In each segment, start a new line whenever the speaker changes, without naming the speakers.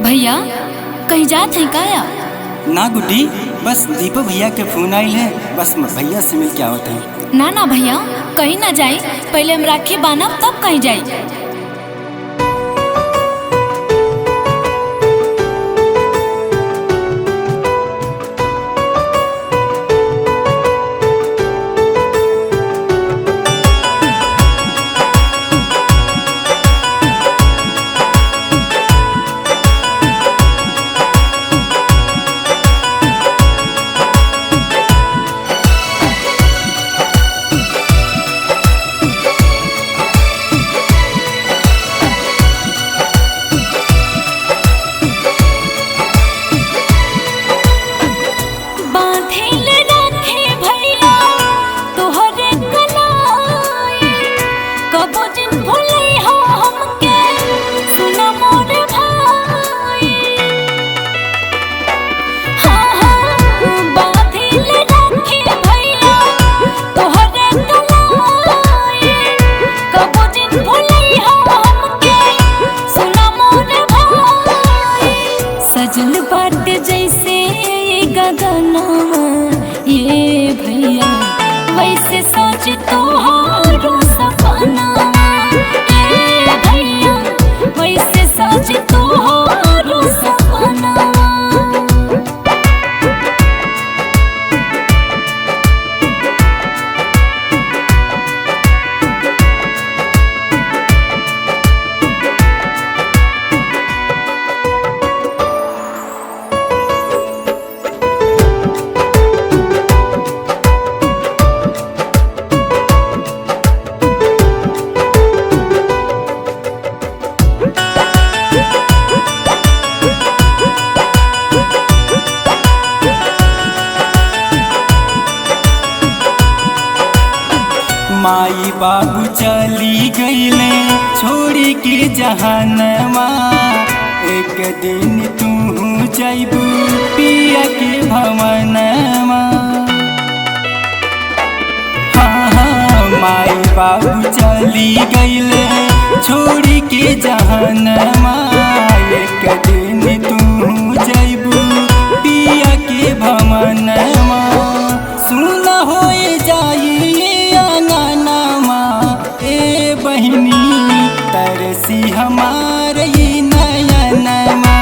भैया कहीं जात हैं काया?
ना गुड्डी, बस दीपक भैया के फोन आइल है, बस भैया से मिल के आवत है।
ना ना भैया कहीं ना जाए, पहले हम राखी बांधब तब कहीं जाए। सजल बाटे जैसे गगनवा ये भैया, वैसे सोच तोहारो सपनावा ये भैया, वैसे सोच तोहारो सपनावा।
माई बाबू चली गईले छोड़ी के जहानवा, एक दिन तू जाइबू पिया के भवनवा। हाँ हाँ माई बाबू चली गईले छोड़ी के जहानवा, एक दिन तू जाइबू पिया के भवनवा। सुन हो जाई बहिनी तरसी हमारे नयनमा,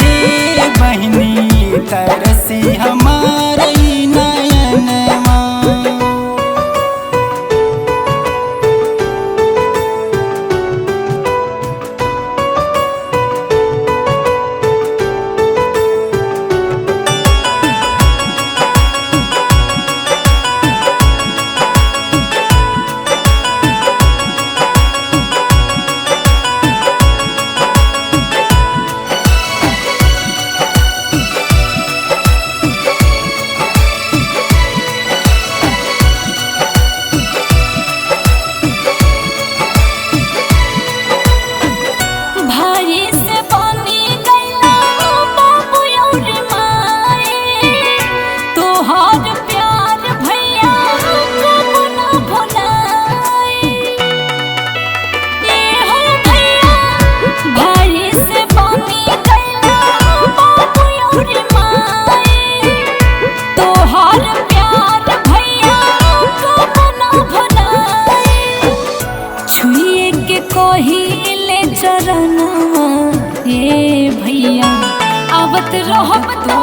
ये बहिनी तरसी हमारे नयनमा।
चरणवा ये भैया आवत रहब तो